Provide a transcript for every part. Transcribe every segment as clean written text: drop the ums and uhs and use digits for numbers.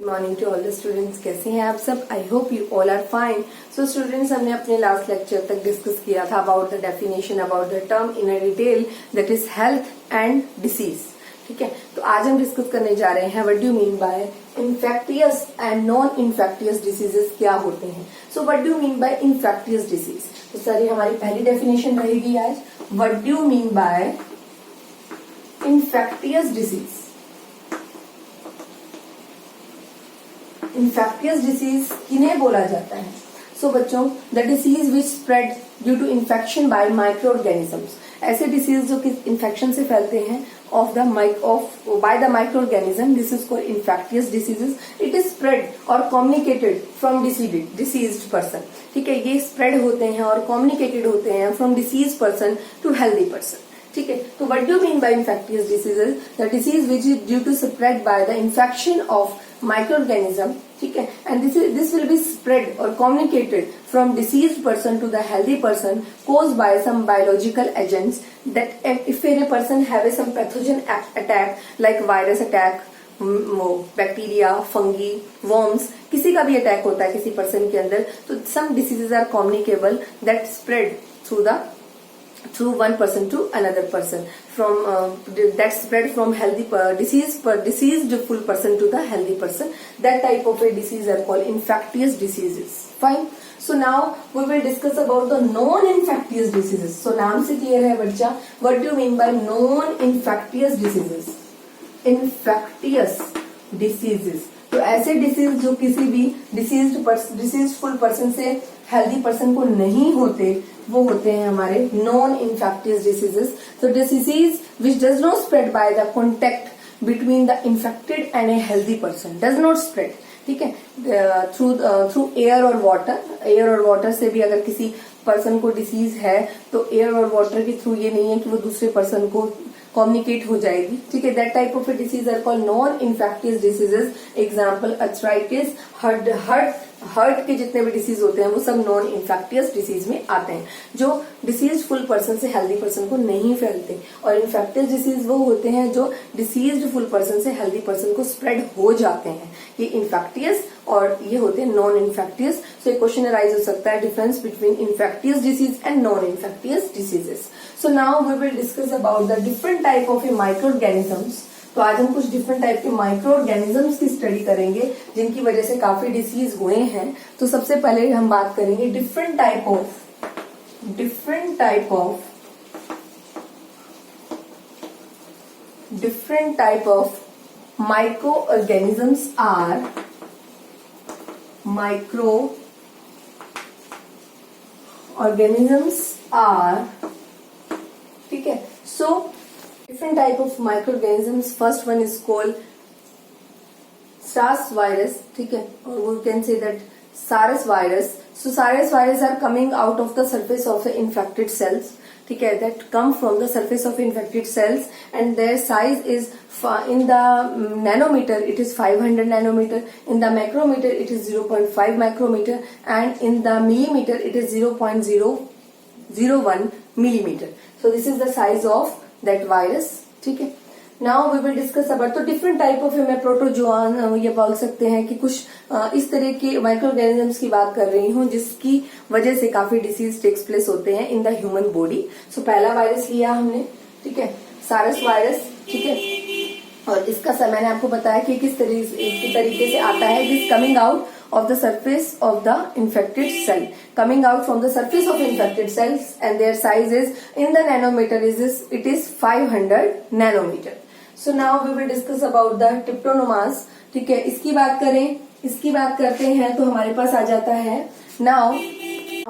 Morning to all the students. कैसे हैं आप सब? I hope you all are fine. So students, हमने अपने लास्ट लेक्चर तक डिस्कस किया था about the definition, about the term in a detail, that is health and disease. ठीक है, तो आज हम डिस्कस करने जा रहे हैं what do you mean by infectious and non infectious diseases क्या होते हैं। So what do you mean by infectious disease? तो सर ये हमारी पहली डेफिनेशन रहेगी आज। What do you mean by infectious disease? Infectious disease किन्हें बोला जाता है? सो बच्चों, the disease which spread due to infection by microorganisms, ऐसे डिसीज जो कि इन्फेक्शन से फैलते हैं by the microorganism, this is called infectious diseases. It is spread और कम्युनिकेटेड फ्रॉम डिसीज्ड पर्सन। ठीक है, ये स्प्रेड होते हैं और कम्युनिकेटेड होते हैं from disease person to healthy person. ठीक है, तो what do you mean by infectious diseases? The disease which is due to spread by the infection of microorganism. ठीक है, and this will be spread or communicated from diseased person to the healthy person caused by some biological agents that if a person have some pathogen attack like virus attack, bacteria, fungi, worms, किसी का भी attack होता है किसी person के अंदर, तो some diseases are communicable that spread through one person to another person, from that spread from diseased full person to the healthy person. That type of a disease are called infectious diseases. Fine. So now we will discuss about the non-infectious diseases. So नाम से clear है बच्चा? What do you mean by non-infectious diseases? Infectious diseases, तो ऐसे disease जो किसी भी डिसीजफुल person से हेल्दी पर्सन को नहीं होते, वो होते हैं हमारे नॉन इन्फेक्टियस डिसीजेस। तो disease which does not spread by the contact between the infected and a healthy person, does not spread. ठीक है, थ्रू एयर और वाटर। एयर और वाटर से भी अगर किसी पर्सन को डिसीज है तो एयर और वाटर के थ्रू ये नहीं है कि वो दूसरे पर्सन को कम्युनिकेट हो जाएगी। ठीक है, that type of a disease are called non infectious diseases. Example arthritis, heart के जितने भी डिसीज होते हैं वो सब नॉन इन्फेक्टियस डिसीज में आते हैं, जो डिसीज फुल पर्सन से हेल्दी पर्सन को नहीं फैलते। और इन्फेक्टियस डिसीज वो होते हैं जो डिसीज्ड फुल पर्सन से हेल्दी पर्सन को स्प्रेड हो जाते हैं। ये इन्फेक्टियस और ये होते हैं नॉन इन्फेक्टियस। सो एक क्वेश्चन राइज हो सकता है, difference between infectious disease and non infectious diseases. So now we will discuss about the different type of a microorganisms. तो आज हम कुछ डिफरेंट टाइप के माइक्रोऑर्गेनिजम्स की स्टडी करेंगे जिनकी वजह से काफी डिसीज हुए हैं। तो सबसे पहले हम बात करेंगे different type of microorganisms are ठीक है। सो different type of microorganisms. First one is called SARS virus. ठीक है, or we can say that SARS virus. So SARS virus are coming out of the surface of the infected cells. ठीक है, that come from the surface of infected cells and their size is in the nanometer it is 500 nanometer, in the micrometer it is 0.5 micrometer and in the millimeter it is 0.001 millimeter. So this is the size of that virus. ठीक है, now we will discuss about तो different type of मैं protozoan ये बोल सकते हैं कि कुछ इस तरह के माइक्रोऑर्गेनिजम्स की बात कर रही हूँ जिसकी वजह से काफी डिसीज टेक्स प्लेस होते हैं इन द ह्यूमन बॉडी। सो पहला वायरस लिया हमने, ठीक है, सारस वायरस। ठीक है, और इसका मैंने आपको बताया कि किस तरीके से आता है। This coming out of the surface of the infected cell, coming out from the surface of infected cells and their size is in the nanometer it is 500 nanometer. So now we will discuss about the trypanosomes. ठीक है, इसकी बात करते हैं तो हमारे पास आ जाता है now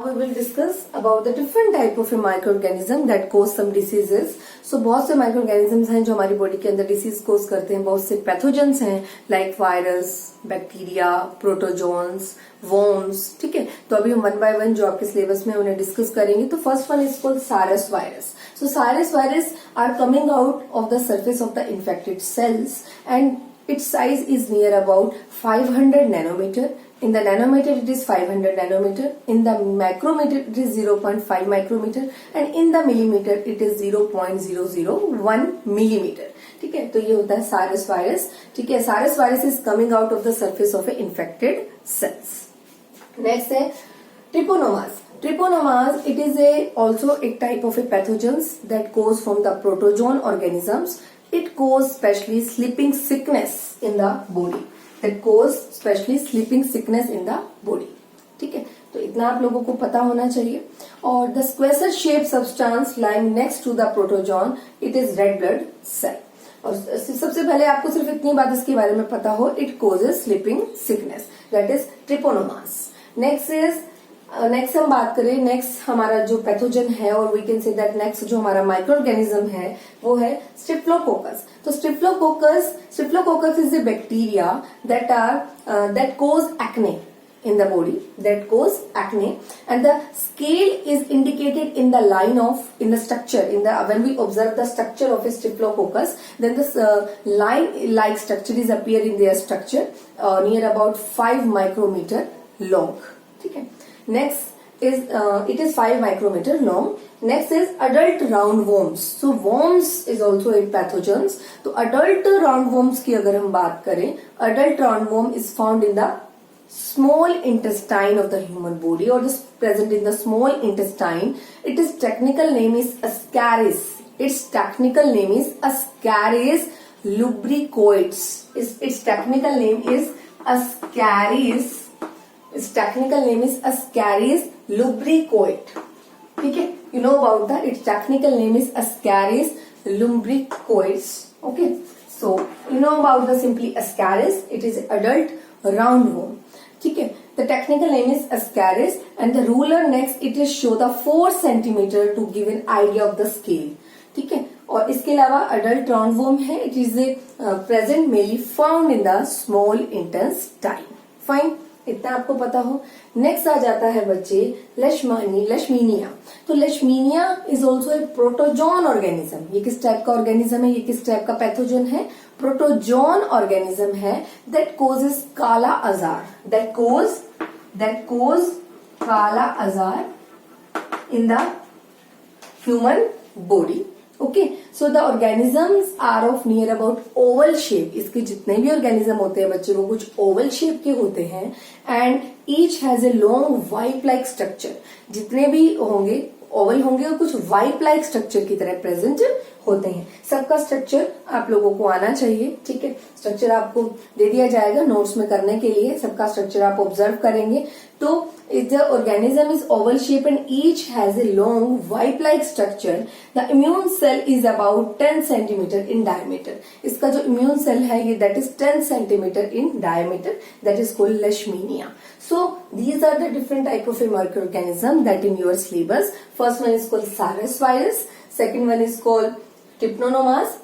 we will discuss about the different type of a microorganism that cause some diseases. So बहुत से microorganisms हैं जो हमारी बॉडी के अंदर डिसीज कोज करते हैं। बहुत से पैथोजेंस हैं like virus, bacteria, protozoans, worms. ठीक है, तो अभी हम वन बाय वन जो आपके सिलेबस में उन्हें डिस्कस करेंगे। तो first one is called SARS virus. So SARS virus are coming out of the surface of the infected cells and its size is near about 500 nanometer. In the nanometer it is 500 nanometer, in the micrometer it is 0.5 micrometer, and in the millimeter it is 0.001 millimeter. ठीक है, तो ये होता है सारस virus. ठीक है, सारस virus is coming out of the surface of A infected cells. Next है ट्रिपोनोमास. Trypanosomes, it is also a type of a pathogens that cause from the protozoan organisms. It cause specially sleeping sickness in the body. ठीक है, तो इतना आप लोगों को पता होना चाहिए. और the square shaped substance lying next to the protozoan, it is red blood cell. और सबसे पहले आपको सिर्फ इतनी बात इसके बारे में पता हो, it causes sleeping sickness, that is Trypanosomes. Next हम बात करें, नेक्स्ट हमारा जो पैथोजन है, और we can say that next जो हमारा माइक्रो ऑर्गेनिज्म है वो है स्ट्रेप्टोकोकस. तो streptococcus is a bacteria that cause acne in the body, and the scale is indicated in the line of, in the structure, when we observe the structure of a staphylococcus, then this line like structure is appear in their structure near about 5 micrometer long. ठीक है, next is it is 5 micrometer long. Next is adult roundworms. So worms is also a pathogens. तो adult roundworms की अगर हम बात करें, adult roundworm is found in the small intestine of the human body, or is present in the small intestine. Its technical name is Ascaris. lubricoides. Its technical name is Ascaris. Its technical name is Ascaris lubricoides. ठीक है, you know about that. Its technical name is Ascaris lubricoides. Okay, so you know about the simply Ascaris. It is adult roundworm. ठीक है, the technical name is Ascaris, and the ruler next it is show the 4 centimeter to give an idea of the scale. ठीक है, और इसके अलावा adult roundworm है. It is present mainly found in the small intestine. Fine, इतना आपको पता हो. नेक्स्ट आ जाता है बच्चे लेशमीनिया. तो Leishmania is also a protozoan organism. ये किस टाइप का ऑर्गेनिज्म है, ये किस टाइप का पैथोजन है? प्रोटोजोन ऑर्गेनिज्म है that causes काला आजार. that cause काला आजार in the human body. Okay, so the organisms are of near about oval shape. इसके जितने भी ऑर्गेनिज्म होते हैं बच्चे, वो कुछ ओवल शेप के होते हैं, and each has a long wipe like structure. जितने भी होंगे ओवल होंगे और कुछ वाइप लाइक स्ट्रक्चर की तरह प्रेजेंट होते हैं. सबका स्ट्रक्चर आप लोगों को आना चाहिए. ठीक है, स्ट्रक्चर आपको दे दिया जाएगा नोट्स में करने के लिए. सबका स्ट्रक्चर आप ऑब्जर्व करेंगे. तो the organism is oval shape and each has a long wipe like structure. The immune cell is about 10 centimeter in diameter. इसका जो immune cell है ये that is 10 centimeter in diameter, that is called leishmania. So these are the different type of a microorganism that in your syllabus. First one is called Saras virus. Second one is called Trypanosomes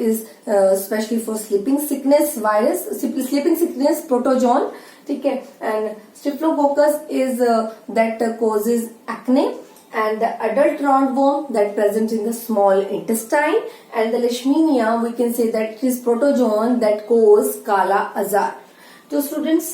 is especially for sleeping sickness virus, sleeping sickness protozoan. ठीक है, and Streptococcus is that causes acne, and the adult roundworm that present in the small intestine, and the leishmania we can say that it is protozoan that cause काला आजार. तो students,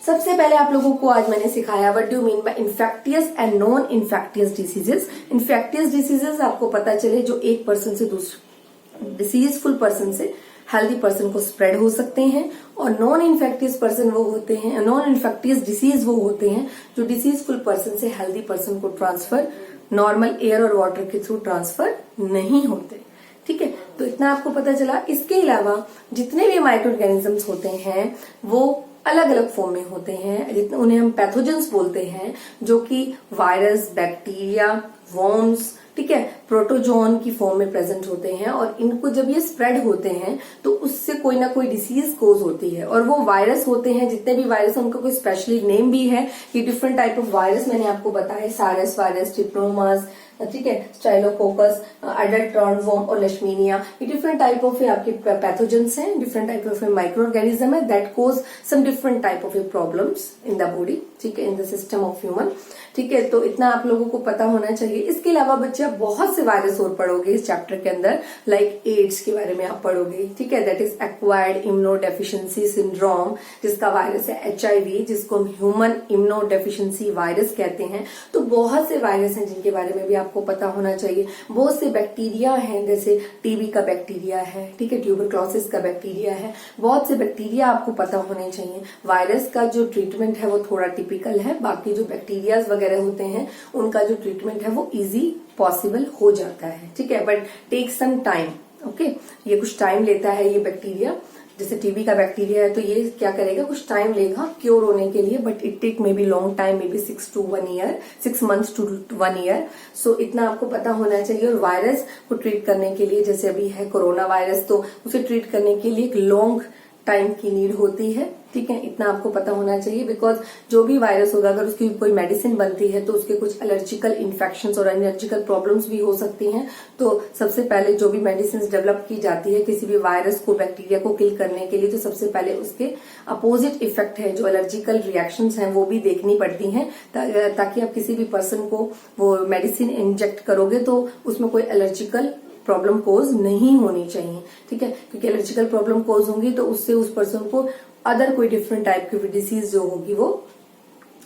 सबसे पहले आप लोगों को आज मैंने सिखाया what do mean by infectious and non infectious diseases. Infectious diseases आपको पता चले जो एक पर्सन से दूसरे डिसीजफुल पर्सन से हेल्दी पर्सन को स्प्रेड हो सकते हैं, और नॉन इन्फेक्टियस पर्सन वो होते हैं, नॉन इन्फेक्टियस डिसीज वो होते हैं जो डिसीजफुल पर्सन से हेल्दी पर्सन को ट्रांसफर नॉर्मल एयर और वाटर के थ्रू ट्रांसफर नहीं होते. ठीक है, तो इतना आपको पता चला. इसके अलावा जितने भी माइक्रो ऑर्गेनिजम्स होते हैं वो अलग अलग फॉर्म में होते हैं, जितने उन्हें हम पैथोजेंस बोलते हैं, जो कि वायरस, बैक्टीरिया, वर्म्स, ठीक है, प्रोटोजोन की फॉर्म में प्रेजेंट होते हैं. और इनको जब ये स्प्रेड होते हैं तो उससे कोई ना कोई डिसीज कोज होती है, और वो वायरस होते हैं. जितने भी वायरस उनका कोई स्पेशली नेम भी है. ये डिफरेंट टाइप ऑफ वायरस मैंने आपको बताया, सारस वायरस, ट्रिप्नोमास, ठीक है, स्टाइलोकोकस, एडल्ट राउंडवॉर्म और लेशमीनिया, ये डिफरेंट टाइप ऑफ आपके पैथोजेंस हैं, different type of micro organism है that cause some different type of problems in the body, ठीक है, in the system of human, ठीक है। तो इतना आप लोगों को पता होना चाहिए। इसके अलावा बच्चे आप बहुत से वायरस और पढ़ोगे इस चैप्टर के अंदर, लाइक एड्स के बारे में आप पढ़ोगे, ठीक है, that is acquired immunodeficiency syndrome, जिसका वायरस है HIV, जिसको हम ह्यूमन इम्यूनोडेफिशिएंसी वायरस कहते हैं। तो बहुत से वायरस हैं जिनके बारे में भी आपको पता होना चाहिए। बहुत से बैक्टीरिया हैं, जैसे टीबी का बैक्टीरिया है, ठीक है, ट्यूबरक्लोसिस का बैक्टीरिया है, बहुत से बैक्टीरिया आपको पता होने चाहिए। वायरस का जो ट्रीटमेंट है वो थोड़ा टिपिकल है, बाकी जो बैक्टीरियाज वगैरह होते हैं उनका जो ट्रीटमेंट है वो इजी पॉसिबल हो जाता है, ठीक है, but take some time, okay. ये कुछ टाइम लेता है ये बैक्टीरिया, जैसे टीबी का बैक्टीरिया है तो ये क्या करेगा, कुछ टाइम लेगा क्योर होने के लिए, but it take maybe long time, maybe 6 months to 1 year। So इतना आपको पता होना चाहिए। और वायरस को ट्रीट करने के लिए, जैसे अभी है कोरोना वायरस, तो उसे ट्रीट करने के लिए एक लॉन्ग टाइम की नीड होती है, ठीक है, इतना आपको पता होना चाहिए। बिकॉज जो भी वायरस होगा, अगर उसकी कोई मेडिसिन बनती है तो उसके कुछ एलर्जिकल इन्फेक्शंस और एलर्जिकल प्रॉब्लम्स भी हो सकती हैं। तो सबसे पहले जो भी मेडिसिन डेवलप की जाती है किसी भी वायरस को, बैक्टीरिया को किल करने के लिए, तो सबसे पहले उसके अपोजिट इफेक्ट है, जो एलर्जिकल रिएक्शंस हैं वो भी देखनी पड़ती हैं, ताकि आप किसी भी पर्सन को वो मेडिसिन इंजेक्ट करोगे तो उसमें कोई एलर्जिकल प्रॉब्लम कोज नहीं होनी चाहिए, ठीक है, क्योंकि एलर्जिकल प्रॉब्लम कोज होंगी तो उससे उस पर्सन को अदर कोई डिफरेंट टाइप की डिसीज जो होगी वो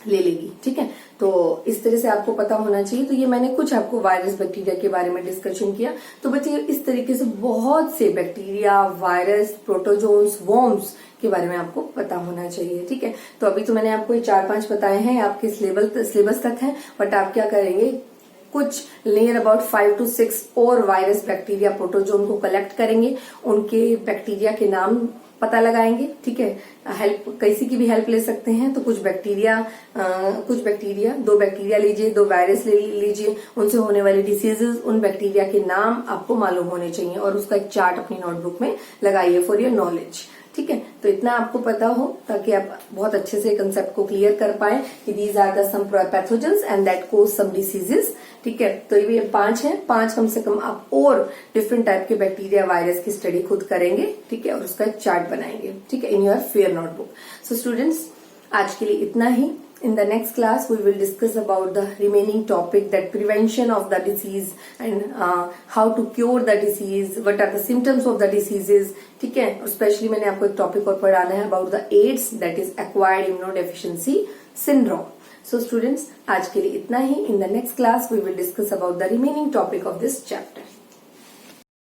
ले लेगी, ठीक है। तो इस तरह से आपको पता होना चाहिए। तो ये मैंने कुछ आपको वायरस बैक्टीरिया के बारे में डिस्कशन किया। तो बच्चे इस तरीके से बहुत से बैक्टीरिया, वायरस, प्रोटोजोन्स, वॉर्म्स के बारे में आपको पता होना चाहिए, ठीक है। तो अभी तो मैंने आपको ये 4-5 बताए हैं, आपके सिलेबस तक है, बट आप क्या करेंगे, कुछ नियर अबाउट 5 to 6 और वायरस, बैक्टीरिया, प्रोटोजोन को कलेक्ट करेंगे, उनके बैक्टीरिया के नाम पता लगाएंगे, ठीक है। हेल्प, किसी की भी हेल्प ले सकते हैं। तो कुछ बैक्टीरिया 2 बैक्टीरिया लीजिए, 2 वायरस ले लीजिए, उनसे होने वाली डिसीजेज, उन बैक्टीरिया के नाम आपको मालूम होने चाहिए और उसका एक चार्ट अपनी नोटबुक में लगाइए फॉर योर नॉलेज, ठीक है। तो इतना आपको पता हो ताकि आप बहुत अच्छे से कंसेप्ट को क्लियर कर पाए कि these are the some pathogens and that cause some diseases, ठीक है। तो ये 5 हैं, 5 कम से कम आप और डिफरेंट टाइप के बैक्टीरिया, वायरस की स्टडी खुद करेंगे, ठीक है, और उसका एक चार्ट बनाएंगे, ठीक है, in your fair notebook. So students, आज के लिए इतना ही। In the next class, we will discuss about the remaining topic, that prevention of the disease and how to cure the disease, what are the symptoms of the diseases, ठीक है। और specially मैंने आपको एक टॉपिक और पढ़ाना है about the AIDS, that is acquired immunodeficiency syndrome. So students, आज के लिए इतना ही। In the next class, we will discuss about the remaining topic of this chapter.